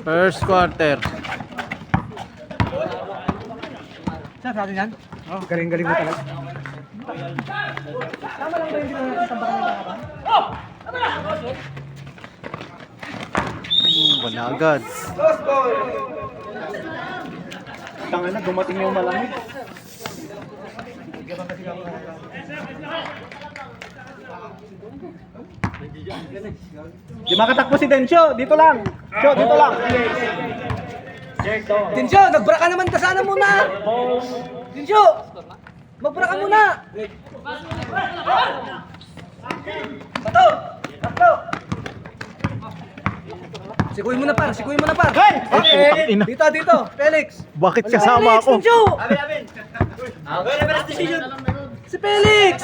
First quarter. Saan sa atin yan? Oh, galing-galing mo talaga. Tama lang ba yung dito natin tambakan ng laban? Wala agad. Tanga na, dumating yung malamig. Di makatakbo si Densyo, dito lang. Syo, dito lang. Densyo, nagbra ka naman kasana muna. Densyo, magbra ka muna. Bato! Bato! Sikuin mo na par, sikuin mo na par. Ay, putang ina. Dito, dito, Felix. Bakit kasama ako? Densyo! Si Felix!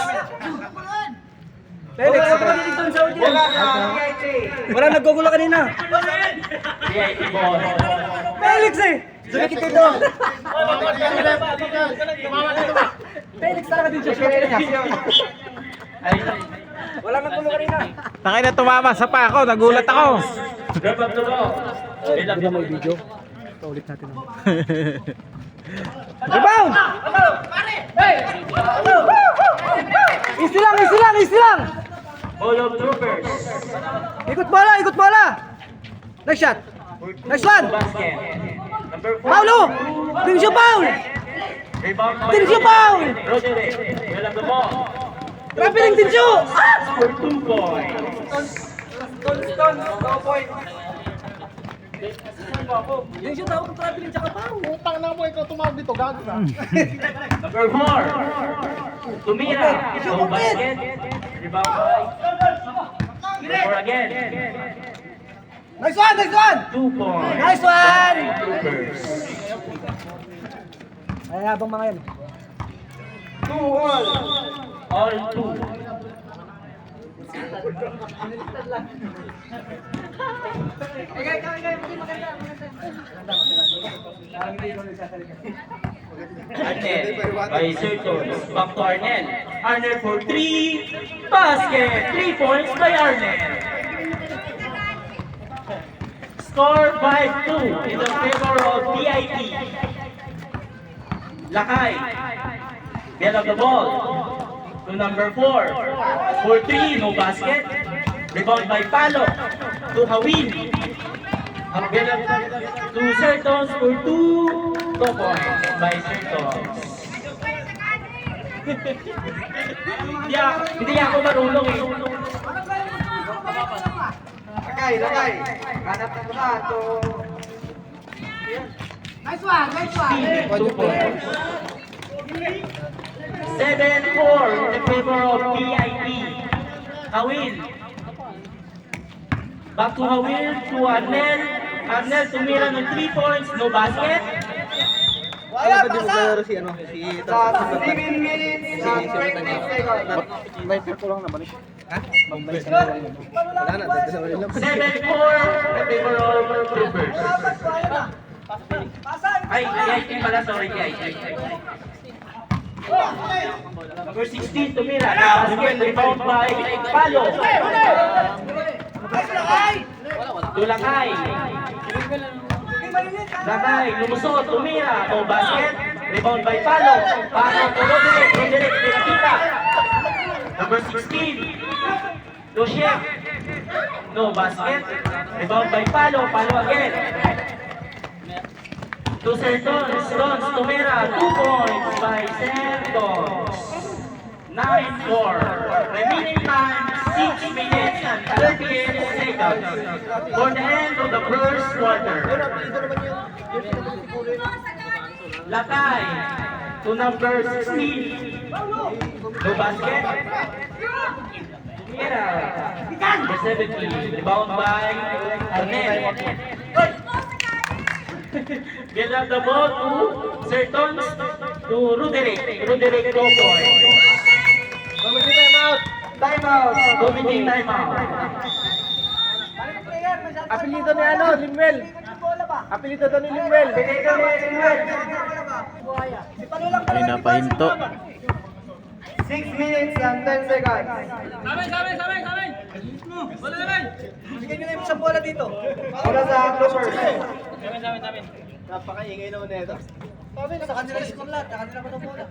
Felix! Wala naggugulo kanina. Felix eh! Sumikit dito! Felix talaga din siya. Wala naggulo kanina. Tangay na tumama sa pa ako, nagulat ako. Hindi na may video. Ito ulit natin. Rebound! Easy lang, easy lang, easy lang! Ikot bola, ikot bola! Nice shot! Nice one! Paulo! Tinsyo Paul! Tinsyo Paul! Traveling Tinsyo! Tinsyo tawag ng traveling tsaka Paul! Utang na mo, ikaw tumawag dito, gago ka. Number 4, Tumira, no basket, rebound by, number again, Nice one, nice one! 2 points, Nice one! Troopers. Ay, habang mga yan. All 2. Arnel by Sertos, back to Arnel. Arnel for 3, basket, 3 points by Arnel. Score 5-2 in the favor of DIP. Lakay, get up the ball to number 4 for 3, no basket. Rebound by Palo to Hawin. Get up to Sertos for 2 points by Sertos. Hindi ako marunong eh. Lagay. Hanap na ba ito? Nice one, nice one. 2 points. 7-4 in the favor of PIP. Hawil. Back to Hawil to Arnel. Arnel tumira ng 3 points, no basket. Wala, pasa! Si ano, si 7 minutes and 20 seconds. Sniper ko lang naman eh. Ha? Wala na, dito na lang. 7-4 in the favor of Troopers. Ay, PIP pala, sorry, PIP. Number 16, tumira. Basket, rebound by Palo. Tulakay. Lakay, lumusot, tumira. O basket, rebound by Palo. Palo, Roderick, pinakita. Number 16, Lushek. No basket, rebound by Palo. Palo again. To Sertons, tumira, 2 points by Sertons. 9-4. Remaining time, 6 minutes and 38 seconds for the end of the first quarter. Lakay to number 16. No basket. Tumira. Number 17. Rebound by Arnel. Get up the ball to Sertons to Roderick. Roderick 2 points. Time out! Committee timeout. Apelido ni ano, Limwell. Apelido to ni Limwell. Apelido ni Limwell. Ay, napahinto. 6 minutes and 10 seconds. Sabay! Bigyan nyo na yung isang bola dito. Wala sa Clippers. Dami. Napakaingay naman na ito. Sa kanila yung score lahat. Sa kanila ko ng bola.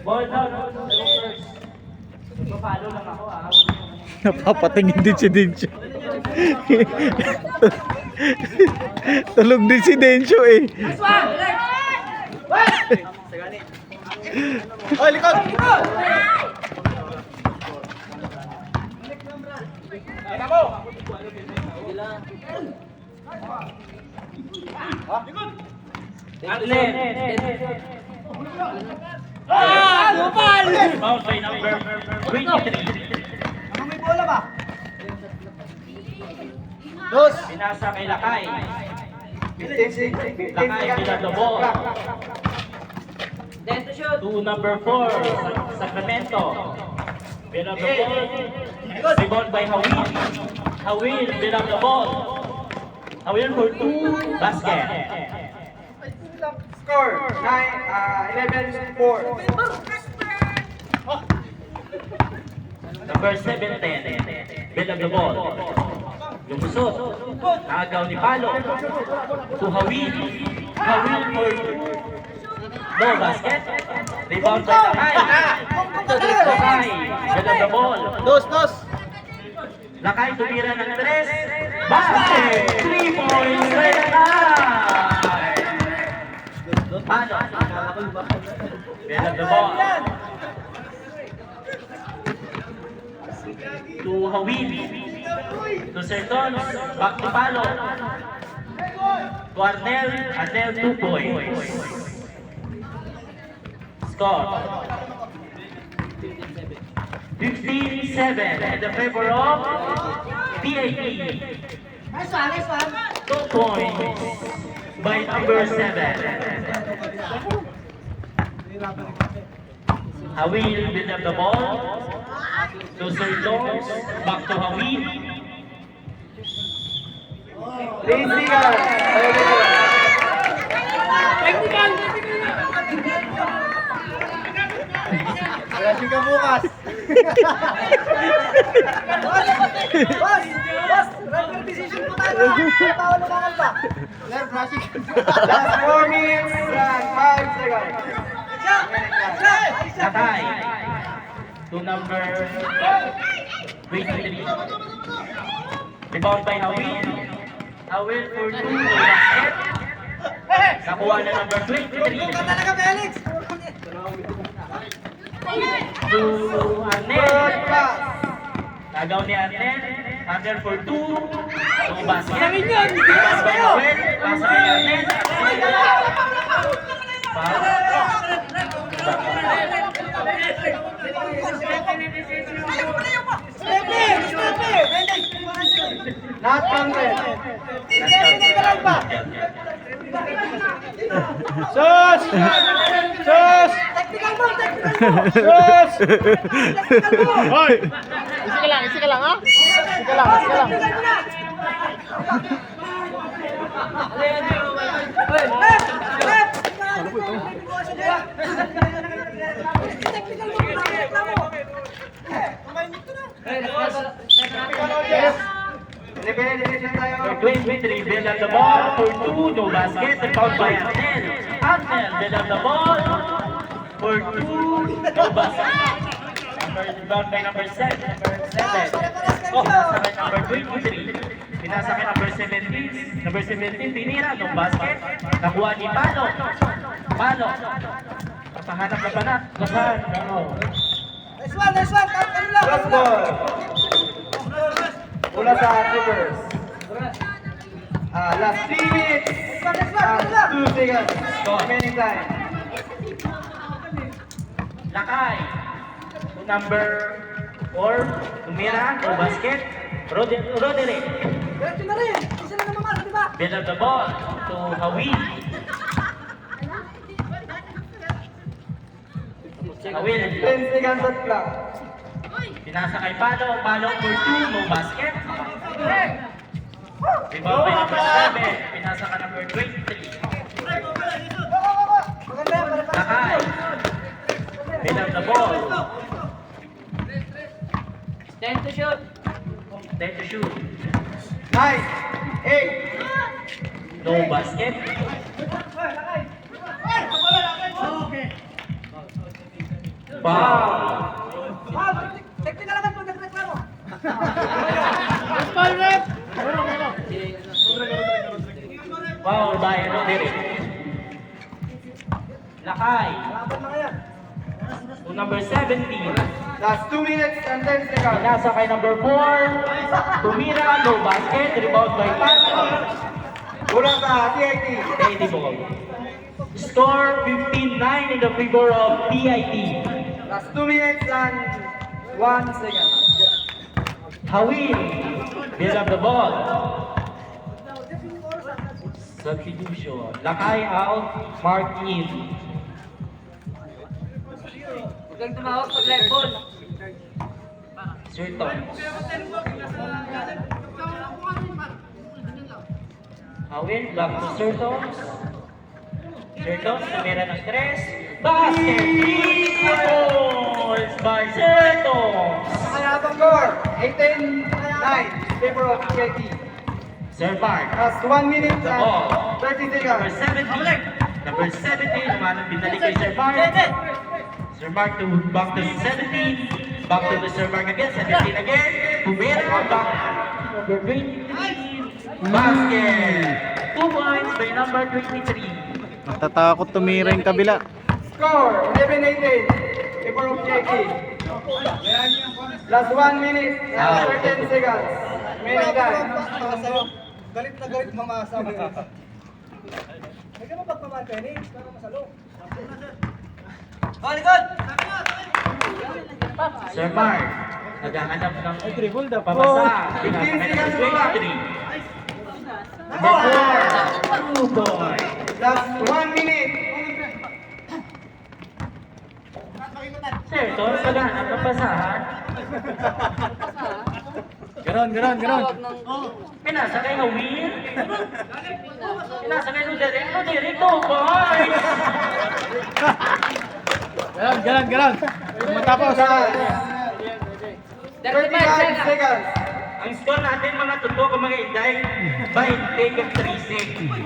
Ball down. First. Papalo lang ako Napapatingin din si Dencho. Tulog din si Dencho eh. Oy, likod! Atlet. Foul by number 23. May bola ba? Dos! Pinasa kay Lakay. 15 Lakay bilang the ball. To number 4, Sacramento. Bilang the ball. Rebound by Hawil. Hawil bilang the ball. Hawil for 2 basket. Score 11-4. Number 17, bilang the ball. Lumusot. Agaw ni Palo. To Hawil. Hawil for 2. No basket. Rebound by Lakay. Lakay. Bilang the ball. Dos! Lakay tumira ng 3. Basket! 3 points by Lakay! Palo. Bilang the ball. To Hawil. To Serton. Back to Palo. To Arnel. Arnel 2 points. Score. 15-7 in the favor of PAP. Nice one. 2 points by number 7. Hawil will have the ball. To Sir Jones. Back to Hawil. Lazy ka! Ready ka bukas! Boss! Referee decision po tayo. Bawal umangal pa. Left rushing. Last 4 minutes and 5 seconds. Lakay. To number 23. Rebound by Hawil. Hawil for 2 basket. Nakuha na number 23. Ka talaga, Felix. To Arnel. Nagaw ni Arnel. Arnel for 2. To basket. Pass by Hawil. Pass by Arnel. Not counted. Sus! Sus! Technical ball. Sus! Hoy! Isa ka lang ha? Isa ka lang. For 23, build up the ball. For 2, no basket. Rebound by Arnel. Arnel, build up the ball. For 2, no basket. Rebound by number 7. Pinasa kay number 23. Pinasa kay number 17. Number 17, tinira, no basket. Nakuha ni Palo. Palo. Papahanap na ba na? Basahan. Nice one. Kanila. Last ball. Mula sa Clippers. Last 3 minutes and 2 seconds. Remaining time. Lakay. To number 4, tumira, no basket. Roderick. Diretso na rin. Isa na naman, di ba? Build up the ball to Hawil. Hawil. 10 seconds at clock. Pinasa kay Palo. Palo for 2, no basket. Rebound by number 7. Pinasa ka number 23. Maganda yan, para Lakay. Build up the ball. Stand to shoot. Time to shoot. 9, 8, No basket. Foul. Technical agad po, nagreklamo. Foul by Roderick. Lakay. Laban na kaya. To number 17. last 2 minutes and 10 seconds. Nasa kay number 4. Tumira, no basket. Rebound by Pato. Kulang sa TIT. TIT ball. Score 15-9 in the favor of TIT. Last 2 minutes and 1 second. Hawin, build up the ball. Substitution. Lakay out, Mark in. Huwag kang tumawag pag live ball. Sirton. Hawin, back to Sirton. Sirton, tumira ng 3. Basket! 3 points by Sirton! Ang score, 18-9, favor of TIT. Sir Park. Last 1 minute The and ball. 30 Number seconds. 17. Number 17, naman ang binalik kay Sir Mark. Sir Mark to back to 17. Back to the Sir Mark again. 17 again. Tumira. Back. Number 23. Basket. 2 points by number 23. Natatakot tumira yung kabila. Score, 11-18, favor of TIT. Last 1 minute and 13 seconds. Remaining time. Galit na galit mamasa. May ka mo pagpamante ni para masalo. Oh, likod! Sir Mark. Naghahanap ng pabasa. 15 seconds to go. 23. Number 4. 2 points. Last 1 minute. Sir, ito, naghahanap ng basahan. Ganon. Pinasa kay Hawin. Pinasa kay Roderick. Roderick, 2 points. Ganon. Matapos. 35 seconds. Ang score natin mga tuto ko mga inday, by take of 3 seconds.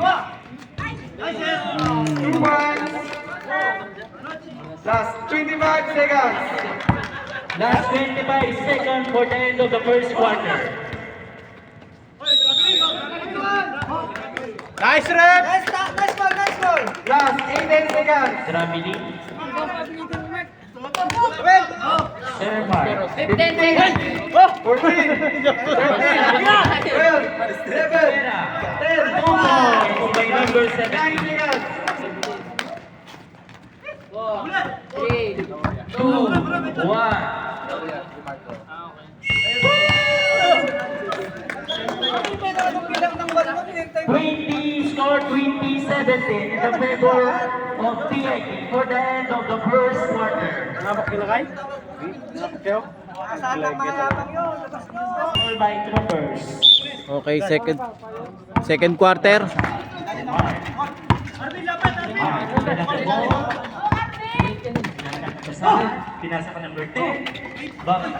2 points. Last 25 seconds. Last 25 seconds for the end of the first quarter. Nice rep! Nice ball! Last 18 seconds. Gravity. Well, Sir Mark. 15 seconds! 14, 13, 12, 11, Pera. 10, 2 points by number 9 17. seconds. 2, 1. bilang ng ball mo, pinintay mo. 20 score 20-17 in the favor of TIT for the end of the first quarter. Saan ang mga lapang yun? Labas nyo. Score by Troopers. Okay, second quarter. Pinasa ka number 10. Bakit?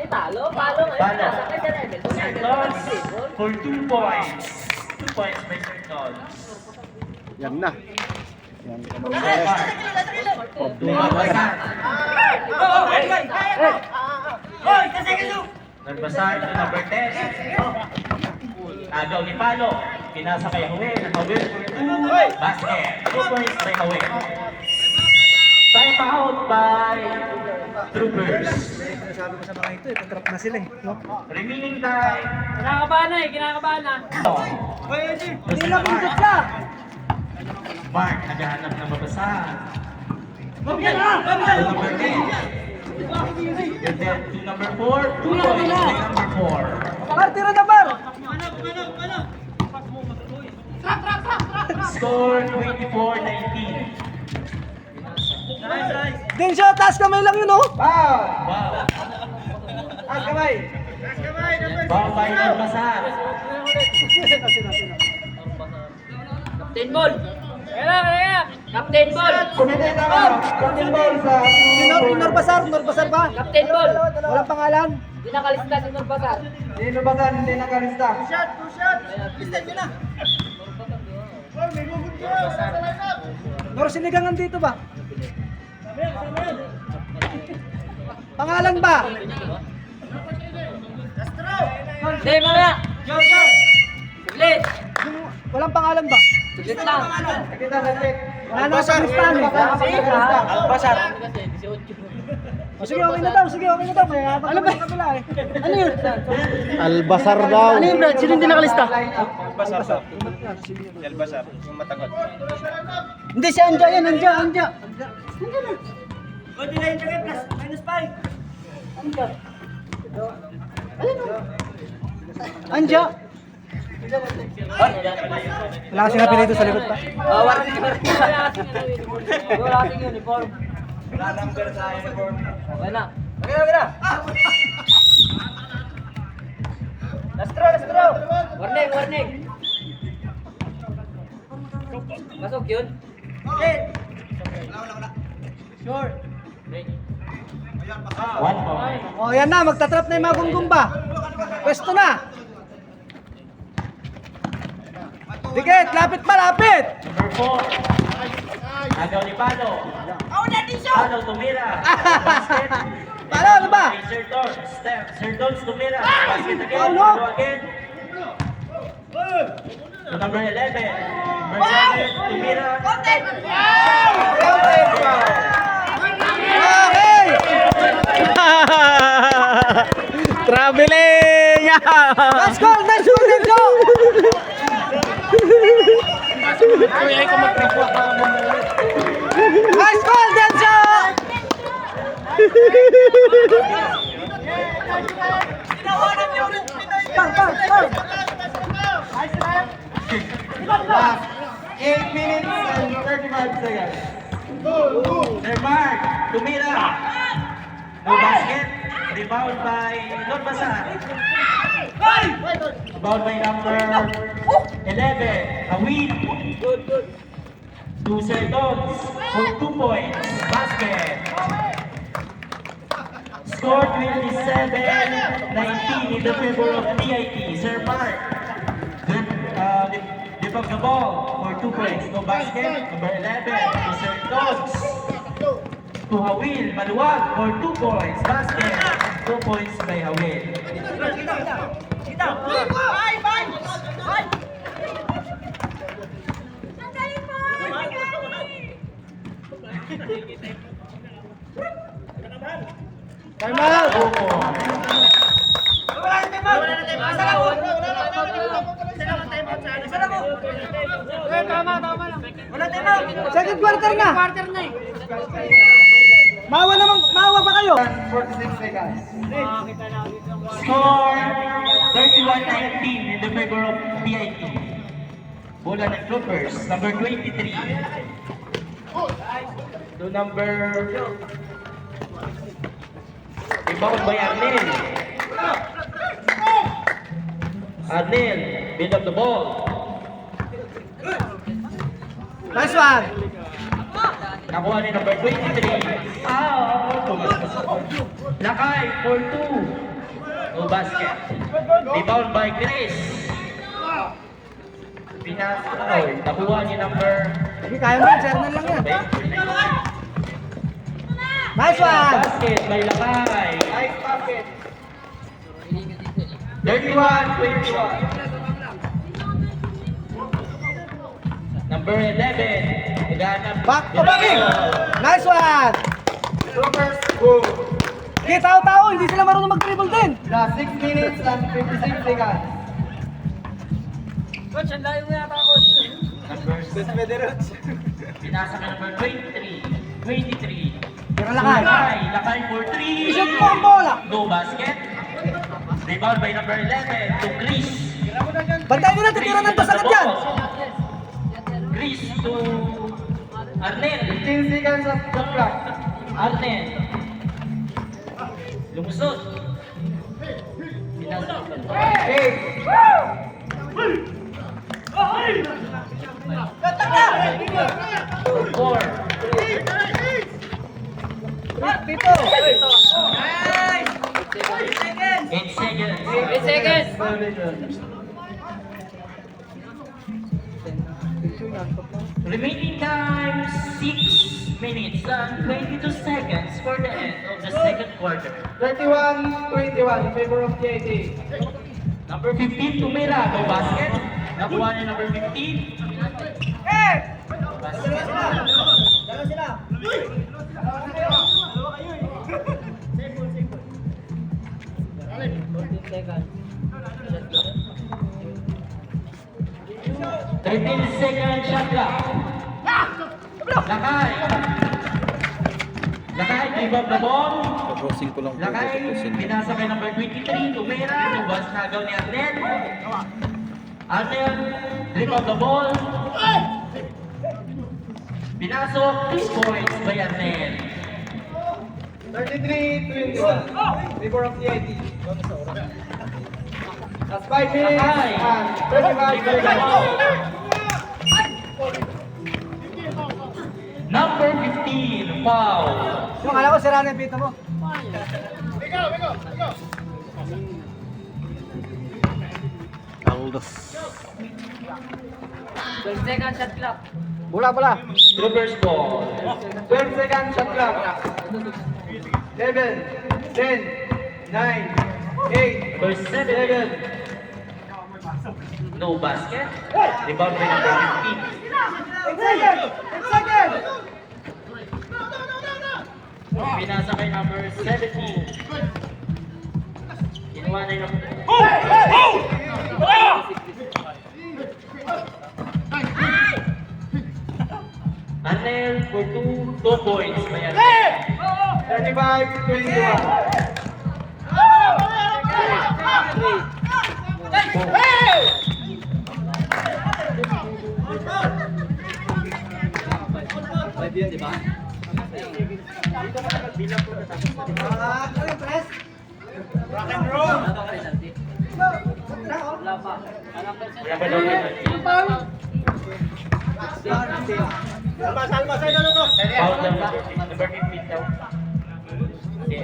Palo. Sir Dogs for 2 points. 2 points by Sir Dogs. Yan na. Nagbasar to number 10. Agaw ni Palo. Pinasa kay Hawin. Hawin for 2. Basket. 2 points by Hawin. Time out by Troopers. Sabi ko sa mga ito, pag-drop na sila eh. No? Remaining time. Kinakabahan na. Hindi lang yung siya. Mark, naghahanap ng mabasahan. Bumyan na! Number 10. And then to number 4. 2 points by number 4. Bar, tira na bar! Score 24-19. Din siya, taas kamay lang yun oh! Wow! Wow. Taas kamay. Ball by Nagbasahan. Captain Ball. Captain Ball. Kumite na Captain Ball sa Norbasar ba? Captain Ball. Walang pangalan? Hindi nakalista si Magbasan. Sino ba saan hindi nakalista? Nor sinigangan dito ba? Pangalan ba? Hindi, mamaya. Saglit. Walang pangalan ba? Saglit lang. Nakita sa check. Wala na sa listahan eh. Albasar. O sige, okay na daw. Sige, okay na daw. May ano ba? Kabila eh. Ano yun? Albasar daw. Ano yun, Brad? Sino hindi nakalista? Albasar. Albasar. Yung matagal. Hindi, si Anja yan. Anja. Anja. Anja. Wala kasi napili sa likod pa. Wala kasing uniform. Wala number sa uniform. Okay na. Okay na. Lastro. Warning, warning. Pasok yun. Sure. One point. O, yan na. Magtatrap na yung mga gunggumba. Pwesto na. Dikit, lapit pa, lapit. Number 4. Agaw ni Palo. Palo tumira. Basket. Palo, ano ba? Kay Sir Don. Sir Don tumira. Basket again. Paulo. Palo again. To number 11. Number 11 tumira. Okay. Traveling! Let's go, let's go, let's go. Nice call, Denso! Last 8 minutes and 35 seconds. Sir Mark tumira. No basket. Rebound by Norbasan. Rebound by number 11. Awin. To Sir Dons for 2 points. Basket. Score 27-19 in the favor of DIT. Sir Mark. Give up the ball for 2 points. No basket. Number 11 to Sir Dons. To Hawil Maluwag for 2 points. Basket. 2 points by Hawil. Time out. 2 points. Second quarter na. Mawa ba kayo? 46 seconds. Score 31-19 in the favor of DIT. Bola ng Clippers, number 23. To number... Rebound by Arnel. Arnel, build up the ball. Nice one. Nakuha ni number 23. Lakay for 2. No basket. Rebound by Chris. Pinasa. Nakuha ni number Hindi, kaya mo yun. Sernan lang yan. 23. Nice one. Basket by Lakay. Nice basket. 31-21. Number 11. Naghanap. Back to back in. Nice one. Troopers, go. Okay, tao-tao. Hindi sila marunong mag-dribble din. Last 6 minutes and 56 seconds. Coach, ang layo mo yata, coach. Number 6. Pinasa ka number 23. 23. Tira lakay. Lakay for 3. Shoot mo ang bola. No basket. Rebound by number 11 to Chris. Bantayan nyo na, titira ng tas agad yan. Chris to Arnel. 15 seconds of the clock. Arnel. Lumusot. Pinasa. 4. Pito. seconds. 8 seconds. 8 seconds. Remaining time 6 minutes and 22 seconds for the end of the second quarter. 31-21 in favor of TIT. Number 15, tumira. No basket. Nakuha niya number 15. Dalawa sila. 14 seconds. 13 second shot clock. Lakay. Lakay, give up the ball. Tapusin ko lang po. Lakay, Tapusin. pinasa kay number 23, tumira. Lubas na agaw ni Arnel. Arnel, grip up the ball. Pinasok, 3 points by Arnel. 33-21 in favor of TIT. That's 5 minutes Lakay, and 35 grip up the seconds. ball. Number 15, foul. Yung alam ko, sira na yung pito mo. Aldos. 12 seconds shot clock. Bola. Reverse ball. 12 seconds shot clock. 7, 10, 9, 8, Number 7. No basket. Rebound by number 15. 8 seconds! 8 seconds! Pinasa kay number 17. Kinuha na yung Arnel for 2 points. By Arnel. 35-21. Ano yung press? Wala bang penalty? Wala pa. Walang penalty. Wala ba daw penalty? Foul number 15 daw. Okay.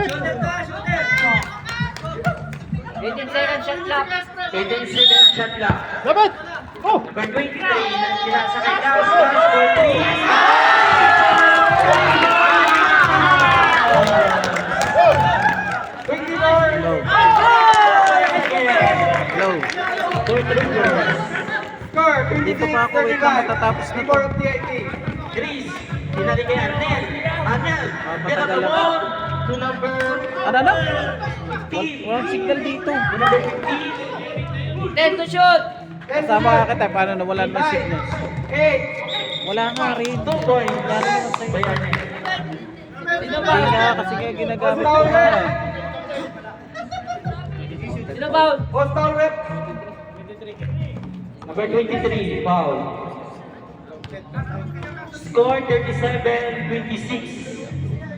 Shooter ka, shooter! 18 seconds shot clock. 18 seconds shot clock. Number 23, pinasa kay Cas for 3. 24. Hello. For 3 points. Score Hindi pa pa ako, wait lang, 26-35 matatapos na to. favor of TIT. Chris, pinali kay Arnel. Arnel, get up the ball to number Ano na? 15. Walang signal dito. To number 15. 10 to shoot. Kasama ka kita. Paano na wala na signal? 8, Wala nga rin. 2 points by Arnel. Sino ba? Hindi nga kasi nga ginagamit ko Foul nga. rep. Sino foul? Post foul rep. Number 23, foul. Score 37-26.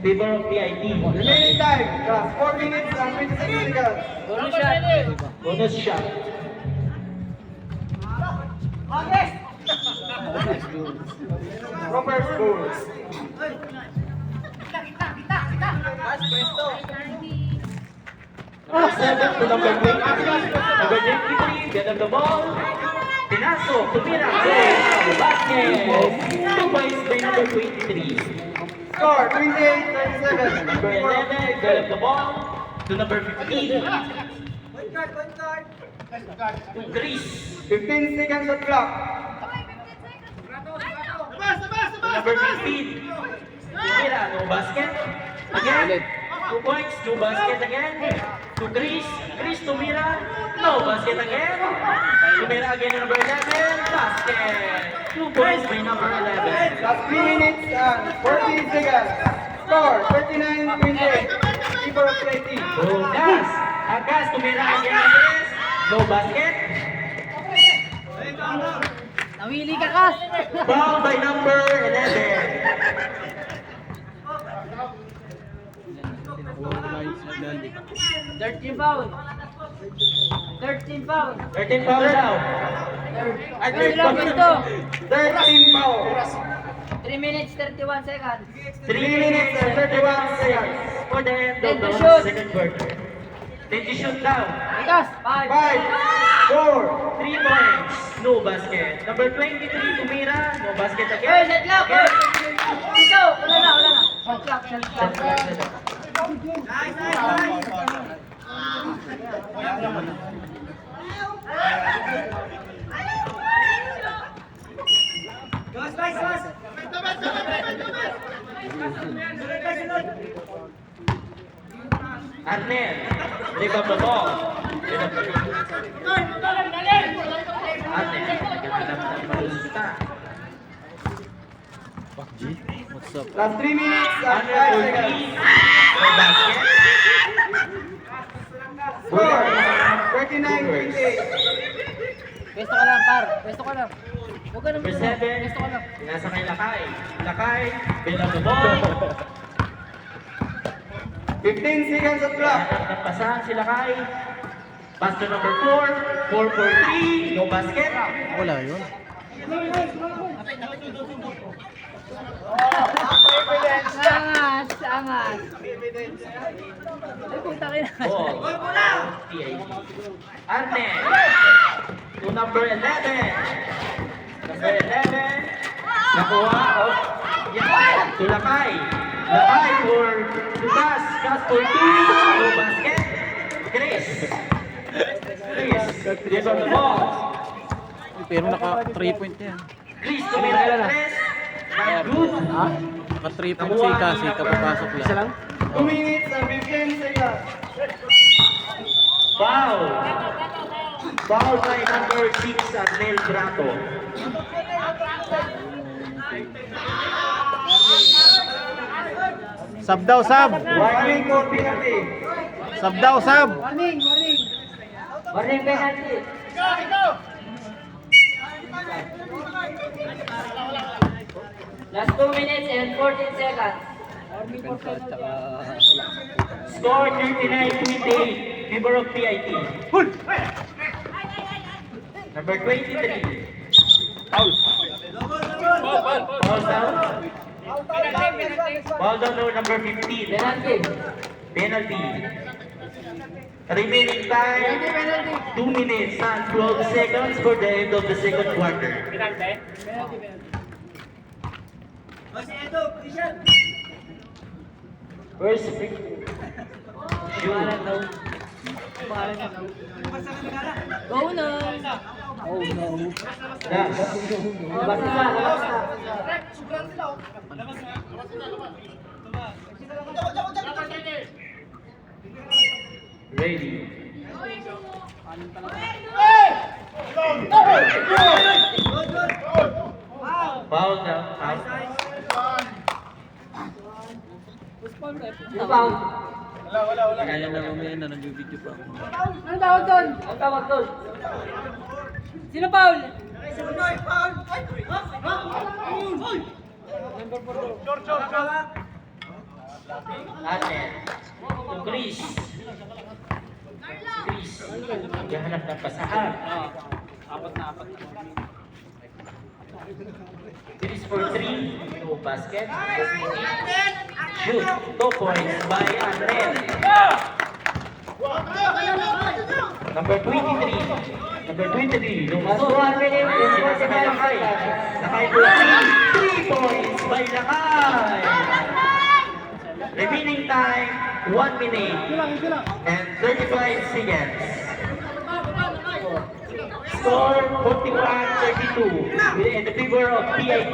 Favor of PIT. Remaining time, 4 minutes and 26 seconds. Bonus shot. Bonus shot. Proper score. Number 7 to number 20. Number 23, get up the ball. Pinasok, tumira. Basket. 2 points by number 23. Score 28-37. Number 11, get up the ball. To number 15. Point guard! To Chris. 15 seconds shot clock. To number 15. Tumira, no basket. Again. 2 points, 2 basket again. To Chris. Chris tumira. No basket again. Tumira again number 11. Basket. 2 points by number 11. Last 3 minutes and 14 seconds. Score 39-28. Favor of TIT. Gas. Agas tumira again ng Chris. No basket. Nawili ka, Kas. Foul by number 11. 13 foul. 13 foul. 13 foul daw. Ay, lang ito. 13 foul. 3 minutes 31 seconds. 3 minutes and 31 seconds. for the end of Then to the shoot. second quarter. Then to shoot down. Ikas. 5. 5, 4, 3 points, no basket. Number 23, tumira, no basket Hey, again. shot clock. Again. Dito. Wala na. Shot clock. Shot clock, shot clock. Guys, guys. Arnel, rebound the ball. Arnel, naghahanap ng malusta. last 3 minutes and 5 Arnel for seconds. 3, no basket. Score, 39-28. Pwesto ka lang, par. Pwesto ka lang. Huwag ka Number naman. 7, Pwesto ka lang. pinasa kay Lakay. Lakay, rebound the ball. 15 seconds of clock. Nagpasahan si Lakay. Pass to number 4, 4 for 3, no basket. Wala yun. Angas. Ay, puta ka na. Ball. TIT. Arnel. To number 11. Number 11. Nakuha. Oh. Yeah. To Lakay. Lakay for Lucas. Gas for 2. No basket. Chris. Chris. Chris on the ball. Pero naka 3 point yan. Chris tumira ng Chris. Not good. Naka 3 point si kasi kapapasok lang. Isa lang? 2 minutes and 15 seconds. Foul. Foul by number 6, Arnel Grato. Sub daw, sub! Warning for penalty. Sub daw, sub! Warning. Warning penalty. Last 2 minutes and 14 seconds. Score 39-28. Member of PIT. Number 23. Foul down. Foul down no, number 15. Penalty. Penalty. Remaining time 2 minutes and 12 seconds for the end of the second quarter. First free. Shoot. Go no. Yes. Ready. Foul down. Foul. Rebound. Kaya na mamaya na nag-video pa ako. Ano tawag doon? Ang tawag doon. Sino foul? Arnel. To Chris. Chris. Naghahanap ng pasahan. Chris for 3. No basket. Shoot. 2 points by Arnel. Number 23. Number 23. Lumasok. 1 minute and 45 Lakay. seconds. Lakay for 3 points by Lakay. Remaining time, 1 minute and 35 seconds. Score 41-32 in the favor of PIT.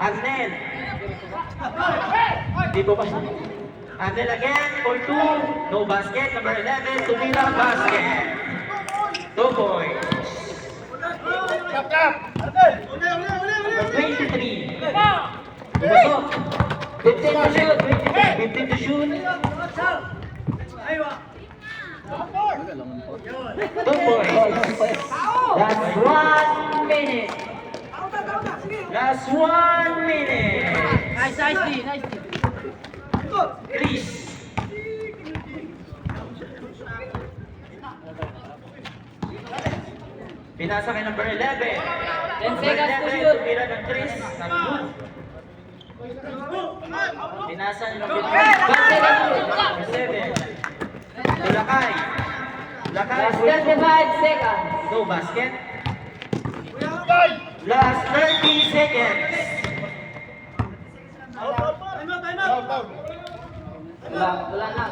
Arnel. Di ba ba? Arnel again for 2. No basket. Number 11, tumira basket. 2 points. Number 23. Lumusok. 15 to shoot. 15 to shoot. 2 points. That's 1 minute. Last 1 minute. Nice D. Chris. Pinasa kay number 11. 10 Number seconds to 11, shoot. tumira ng Chris. Not good. Pinasa ni number 7. Tulakay. Tulakay. Last 35 seconds. No basket. Last 30 seconds. Wala na.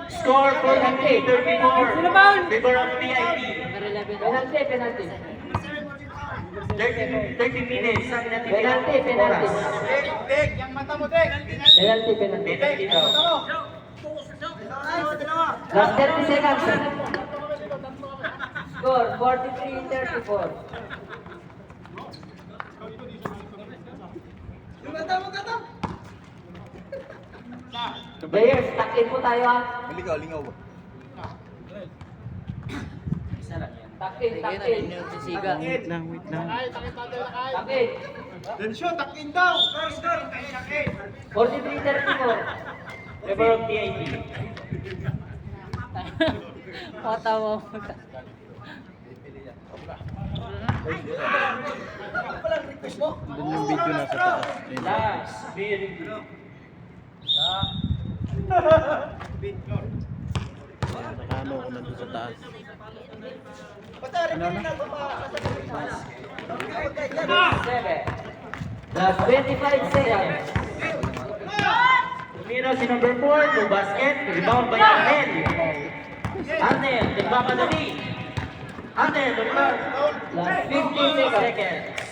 Score 43-34. Sino foul? Favor of PIT. Penalty, penalty. 30 minutes. Sabi natin Penalty, penalty. oras. Penalty, penalty. Penalty daw. Last 30 seconds. Score 43-34. Players, takin po tayo ha. Isa lang yan. Takin, takin. Wait lang, wait lang. Takin. Densyo, takin daw. Score. 43-34. Favor of PIT. Patawa mo. Doon yung video nasa taas. Ayun. Last. Very good. Nakano ko nandun sa taas. Seven. Last 25 seconds. Tumira si number 4. No basket. Rebound by Arnel. Arnel. Nagmamadali. Arnel. Rebound. Last 15 seconds. Seconds.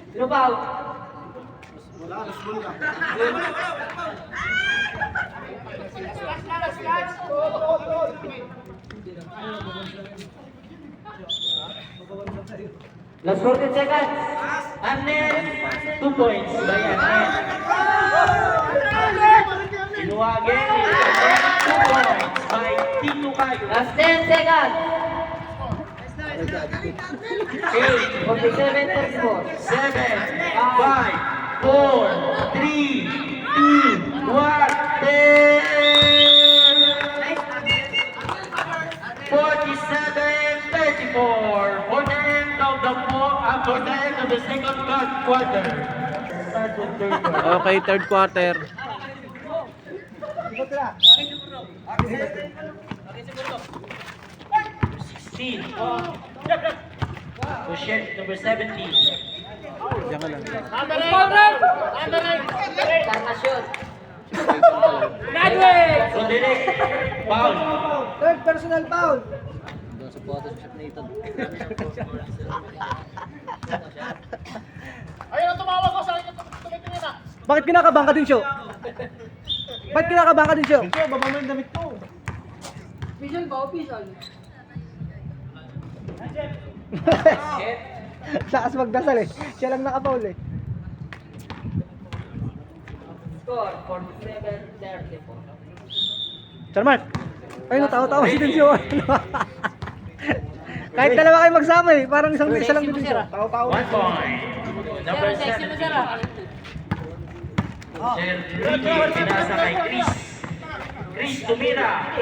Sino foul? Last 14 seconds. Arnel. 2 points by Arnel. Kinuha again. 2 points by Tito Cayo. Last 10 seconds. 8, 47-34. 7, 5, 4, 3, 2, 1, 47-34 for the end of for the end of the second quarter. Start with third quarter. Okay, third quarter. Pushet number 17. Diyan ka lang. Tama shoot. So direct foul. Third personal foul. Bakit kinakabahan ka din, Syo? Bakit kinakabahan ka din, Syo? Syo, baba mo yung damit ko. Official ba? Official. Lakas magdasal eh. Siya lang nakapaul eh. Score 47-34. Sir Mark. Ay, natawa-tawa si Densyo. Kahit dalawa kayo magsama eh. Parang isa lang din siya. Tawa-tawa. 1 point. Number 17. Sir Ricky, pinasa kay Chris. Chris tumira.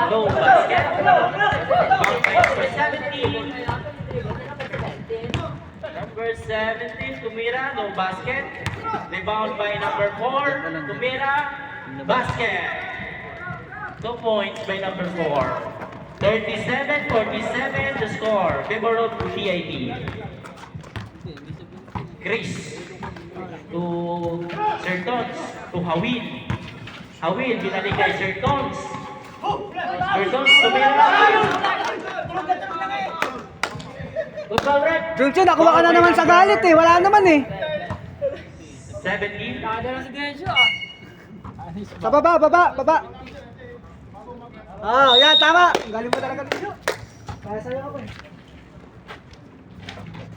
No basket. Foul by number 17. Number 17, tumira. No basket. Rebound by number 4. Tumira. Basket. 2 points by number 4. 37-47 the score. Favor of PIT. Chris to Sir Tons, to Hawil. Hawil, binalik kay Sir Tons. Sir Tons, tumira. Good foul, rep. Densyo, nakuha ka na naman sa galit eh. Wala naman eh. 17. Sa baba, baba. Ah, yan, tama. Galing mo talaga Densyo. Kaya sa'yo ako eh.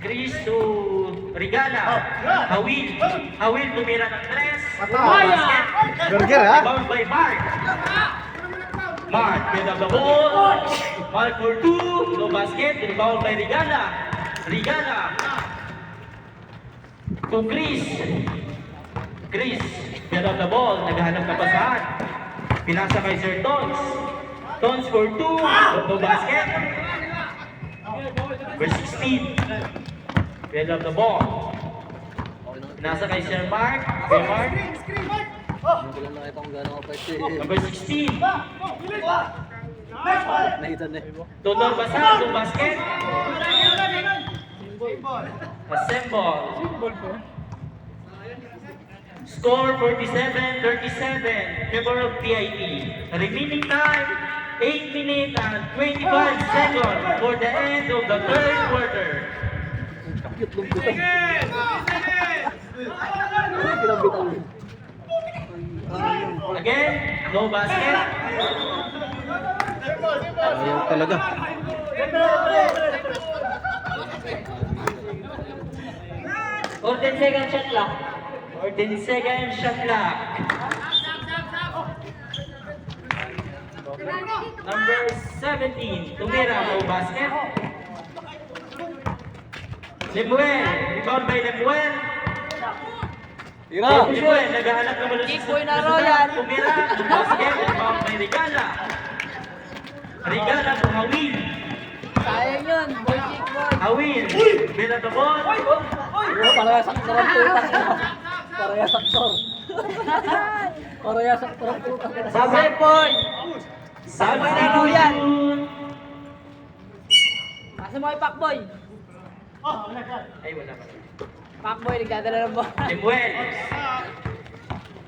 Chris to Regala. Hawil. Hawil tumira ng 3. Burger, ha? Rebound by Mark. Mark with the ball. Mark for 2. No basket. Rebound by Regala. Regala. To Chris. Chris with the ball. Naghahanap na pasahan. Pinasa kay Sir Tons. Tons for 2. No basket. Verse 16. Red of the ball. Nasa kay Sir Mark. Sir Mark. Number 16. Tudor Basa, to basket. Assemble. Score 47-37. Favor of PIT. Remaining time 8 minutes and 25 seconds for the end of the third quarter. Again, no basket. Ayaw talaga. Or 10 second shot lang. Or 10 second shot clock. Number 17, tumira, no basket. Lemuel, rebound by Lemuel. Lemuel, naghahanap naman ng Kickboy na Royan. Tumira, no basket, rebound by Regala. Regala to Hawin. Sayang yun, boy kick boy. Hawin, bila the ball. Parehas saktor ang putang ina. Parehas saktor. Parehas saktor ang putang ina. Sabi boy. Substitution. Asa mo kay Pacboy? Ay, wala pa. Pacboy, nagdadala ng bola. Lemuel.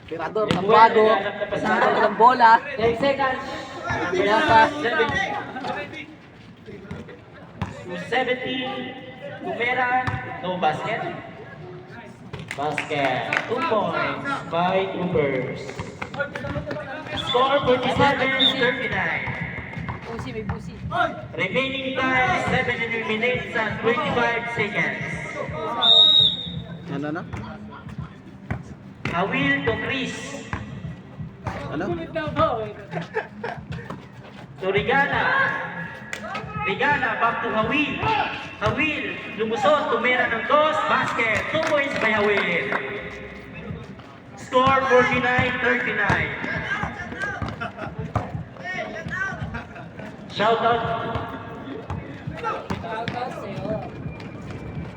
Tirador, Lemuel, tabuado. naghahanap na pasahan. Tirador ng bola. 10 seconds. Pinasa. 17, Tumera, no basket. Basket, 2 points by Troopers. Score 47-39. Pusi, may pusi. Remaining time 7 minutes and 25 seconds. Ano na? Awil to Chris. Ano? To Regala. Regala, back to Hawil. Hawil, lumusot, tumira ng 2, basket, 2 points by Hawil. Score 49-39. Shout out.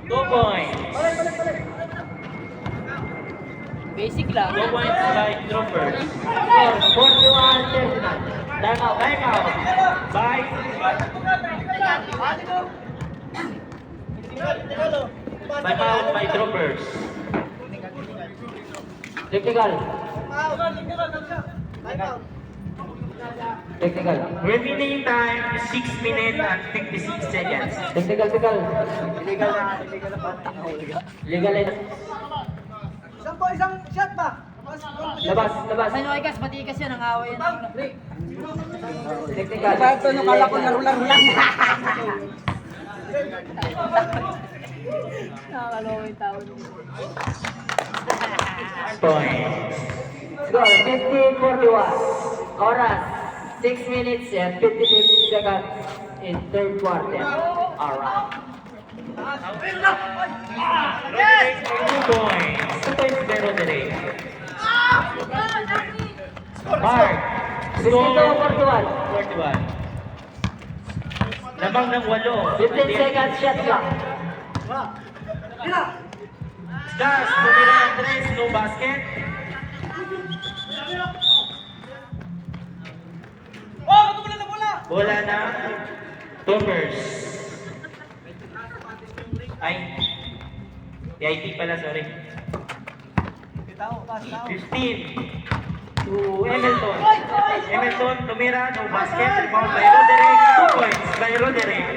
2 points. Basic lang. 2 points by Troopers. 41-39. Time out. By out by Troopers. Technical. Technical. Remaining time 6 minutes and 56 seconds. Technical. Legal. Isang shot ba? Labas. Ano kay Gas? Pati kasi nang-away yan. Technical. Ito nung kala ko laro-laro lang. Nakakaloka yung tao. Points. Score 50-41. Oras 6 minutes and 56 seconds in third quarter. Alright. 2 points. 2 points by Roderick. Mark. Score 41. Lamang ng 8. 15 seconds shot clock. Gas, tumira ng 3, no basket. Bola na Troopers. Ay, PIT pala, sorry. 15 to Hamilton. Hamilton, tumira, no basket. Rebound by Roderick. 2 points by Roderick.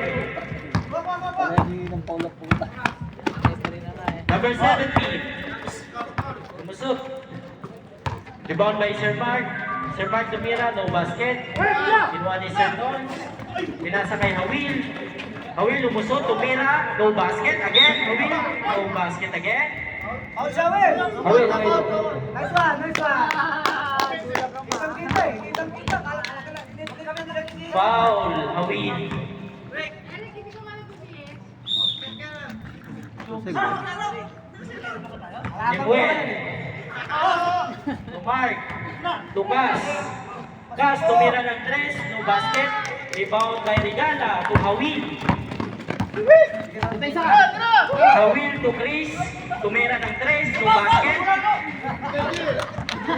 Number 17. Tumusok. Rebound by Sir Mark. Sir Mark tumira, no basket. Kinuha ni Sir Don. Pinasa kay Hawil. Hawil lumusot, tumira, no basket. Again, Hawil, no basket again. Hawil. Nice one. Kitang-kita. Foul, Hawil. Lemuel. To Mark. To Gas. Gas, tumira ng 3, no basket. Rebound by Regala to Hawil. Hawil to Chris, tumira ng 3, no basket.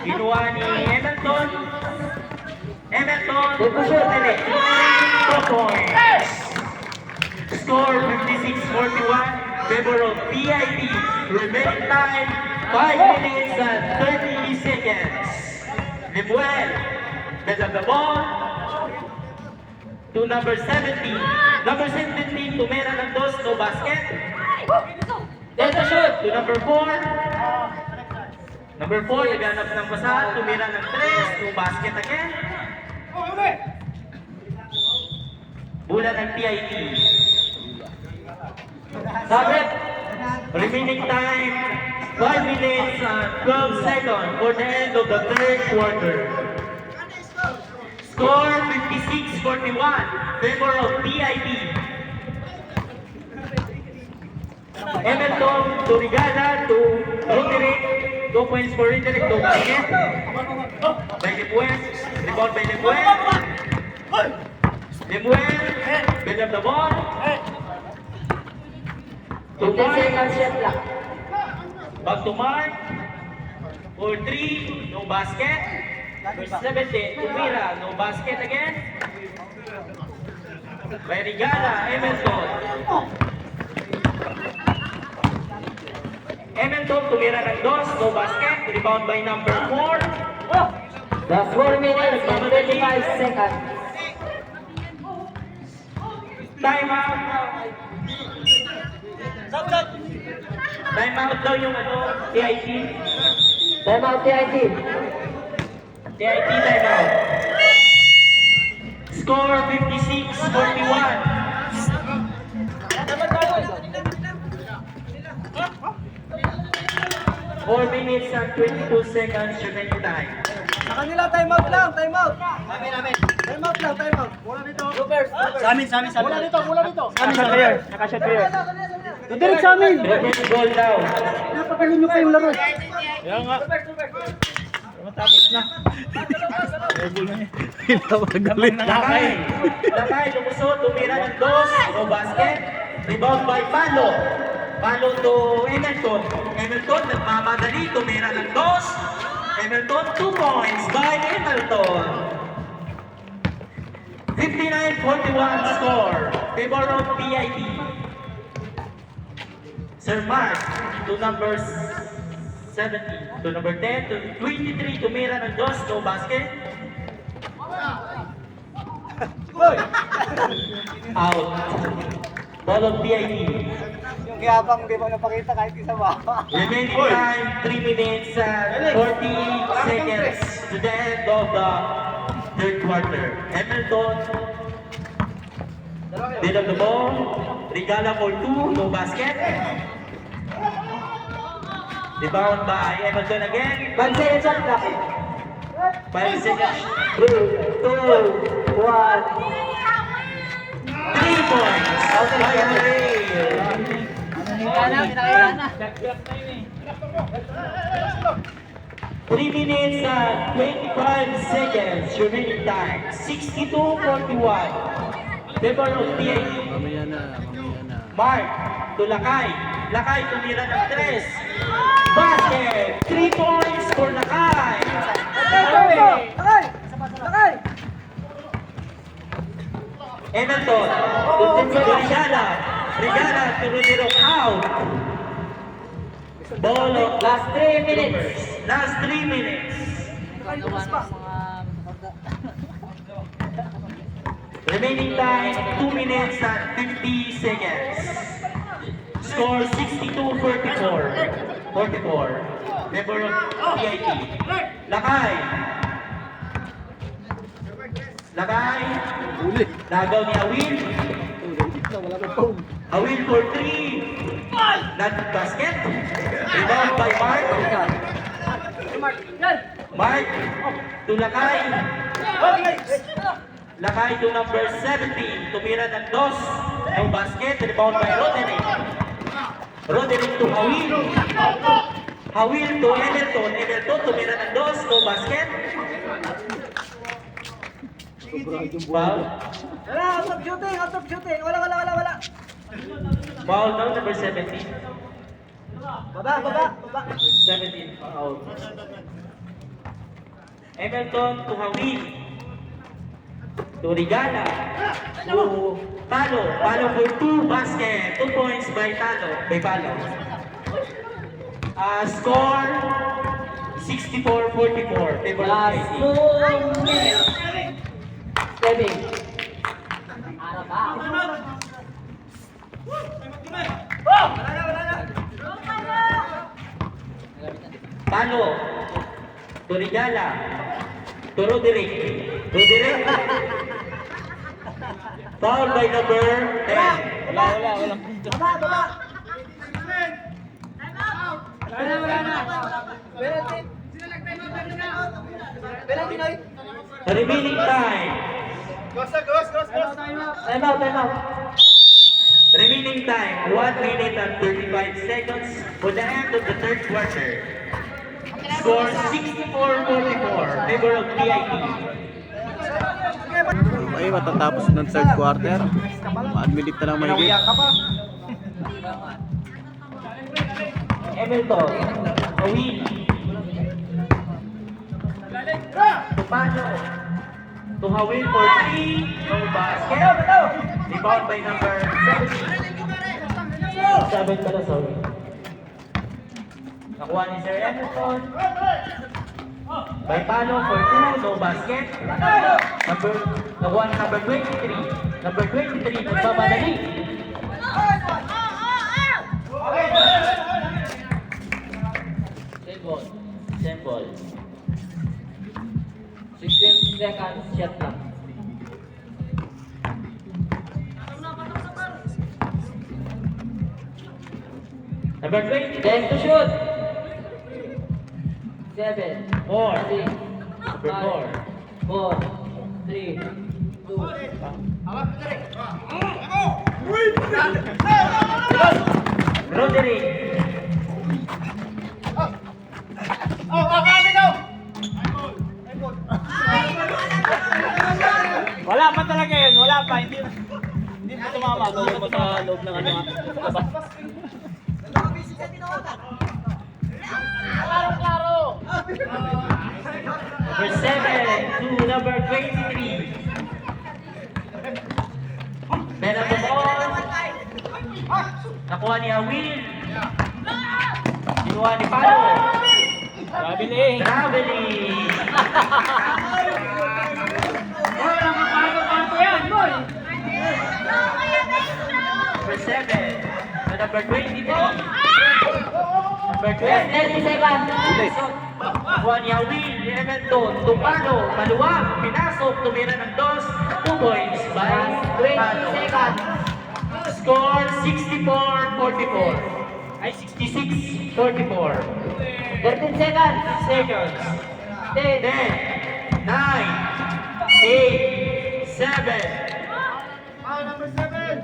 Kinuha ni Emerton. Emerton, Roderick, 2 points. Score 56-41, favor of PIP. Remaining time, 5 minutes and 30 seconds. Lemuel, best of the ball to number 17. Number 17, tumira ng 2, no basket. Then the shoot to number 4. Number 4, naghanap ng basa, tumira ng 3, no basket again. Bola ng PIP. Sabit, remaining time, 5 minutes and 12 seconds for the end of the third quarter. Score 56-41, favor of PIP. Emerton to Rigala to Roderick, 2 points for Roderick, no basket. By Lemuel, rebound by Lemuel. Lemuel, build up the ball. To Mark, back to Mark, for 3, no basket. Number 17, Tumira, no basket again. By Rigala, Emerton. Emerton, tumira ng 2, no basket. Rebound by number 4. That's 4 minutes and 25 seconds. Time out. Time out daw yung TIT. Time out, TIT. TIT time out. Score 56-41. Four minutes and 22 seconds remaining time. Sa kanila, time out lang, time out. Time out lang, time out. Bola dito. Sa amin. Bola dito. Nakashot player. Nakashot player. Direct sa amin. Remaining goal now. Napakalo nyo kayong laro. Kaya nga. Matapos na. Rebel na yan. Pinapagalit na Lakay. Lakay, lumusot, tumira ng 2, no basket. Rebound by Palo. Palo to Emerton. Emerton, nagmamadali, tumira ng 2. Emerton, 2 points by Emerton. 59-41 score. Favor of PIP. Sir Mark to number 17. To number 10. To 23, tumira ng 2, no basket. Out. Ball of PIP. Yung yabang di ba napakita kahit isa ba? Remaining time, 3 minutes and 40 seconds to the end of the third quarter. Emerton, bid of the ball. Rigala for 2, no basket. Rebound by Emerton again. 1 second shot clock. 5 seconds. 3, 2, 1. 3 points. By Harail. 3 minutes and 25 seconds remaining time. 62-41. Favor of PIP. Mamaya na. Mark to Lakay. Lakay tumira ng 3. Basket. 3 points for Lakay. Lakay! Emerton. To Rigala. Rigala to Rodero out. Ball of Last 3 minutes. last 3 minutes. Remaining time 2 minutes and 50 seconds. Score 62-44. 44. Member of PIP. Lakay. Lakay. Lagaw ni Awil. Awil for 3. Not basket. Rebound by Mark. Mark to Lakay. Lakay to number 17. Tumira ng 2. Ang basket. Rebound by Roderick. Roderick to Hawil. Hawil to Emerton. Emerton tumira ng 2. No basket. Foul. Wala, out of shooting. Wala. Foul daw, number 17. Baba. 17 foul. Emerton to Hawin. To Regala. To Palo. Palo for 2 basket. 2 points by Palo. Score 64-44. Favor of Last KC. 2 minutes. Stepping. Harap pa. Palo. To Regala. To Roderick. Foul by number 10. Walang punto. Baba. Penalty, Noy. The remaining time. Time out. Remaining time, 1 minute and 35 seconds for the end of the third quarter. Score 64-44, favor of PIT. Okay, matatapos ng third quarter. 1 minute na lang may game. Hamilton, Awin. Tupano. To Hawin for 3, no basket. Rebound by number 17. 7 pala, sorry. Nakuha ni Sir Emerson. By Palo for 2, no basket. Nakuha ni number 23. Number 23, nagbabalali. Same ball. 16 seconds, shot lang. Number 20. Time to shoot. 7, 4. 6, Number 4. 4, 3, 2, Roderick. Wala pa talaga yun. Wala pa. Hindi pa tumama. Gawin mo sa loob ng ano. Labas. Number 7 to number 23. Men of the ball. Nakuha ni Awil. Kinuha ni Palo. Traveling. Number 7 to number 23. Number 30 20. seconds. Nakuha ni Awil, ni Emerton, Tupalo, maluwag, pinasok, tumira ng 2 points by 20 Palo. seconds. Score 64-44. Ay, 66-44. 13 seconds. Seconds. 10, 10, 9, 8, 7. Foul number 7.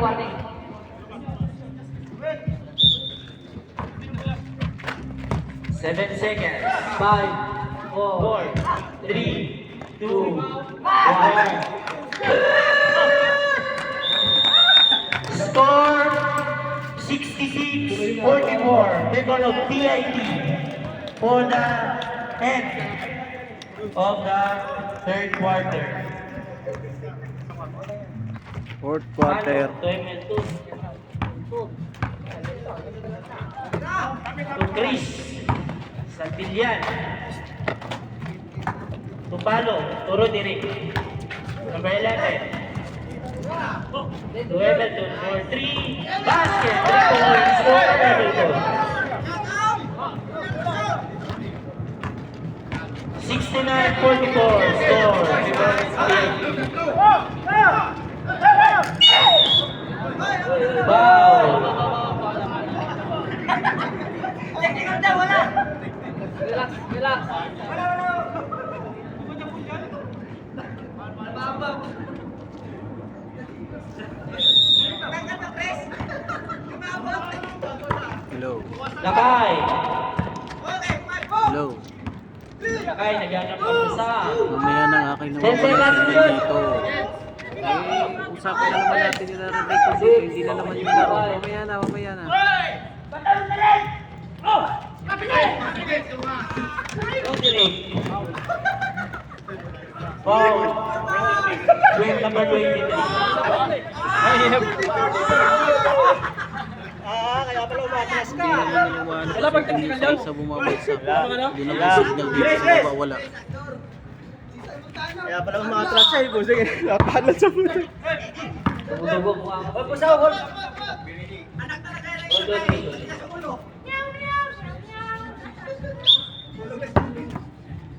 warning. 7 seconds. 5, 4, 4, 3, 2, 1. Score 66-44. Favor of PIT for the end of the third quarter. Fourth quarter. To Chris Santillan. To Palo. To Roderick. Number 11. To Hamilton for 3. Basket. 3 points for Hamilton. 69-44 score. Wow. Relax. Hello. Lakay. Hello. Lakay, naghanap ng pusa. Mamaya na nga kayo naman 10 seconds din yun. dito. Eh, usapan na naman natin nila ng record dito. Hindi na naman yung laro. Mamaya na, mamaya na. Wow. Win number 23. Kaya pala umatras ka. Wala bang technical doon? Sa bumabagsak. Hindi naman signal dito sa baba. Wala. Kaya pala umatras siya. Busing, napahalan sa puto. Tumutubo ko ang Huwag po sa hold.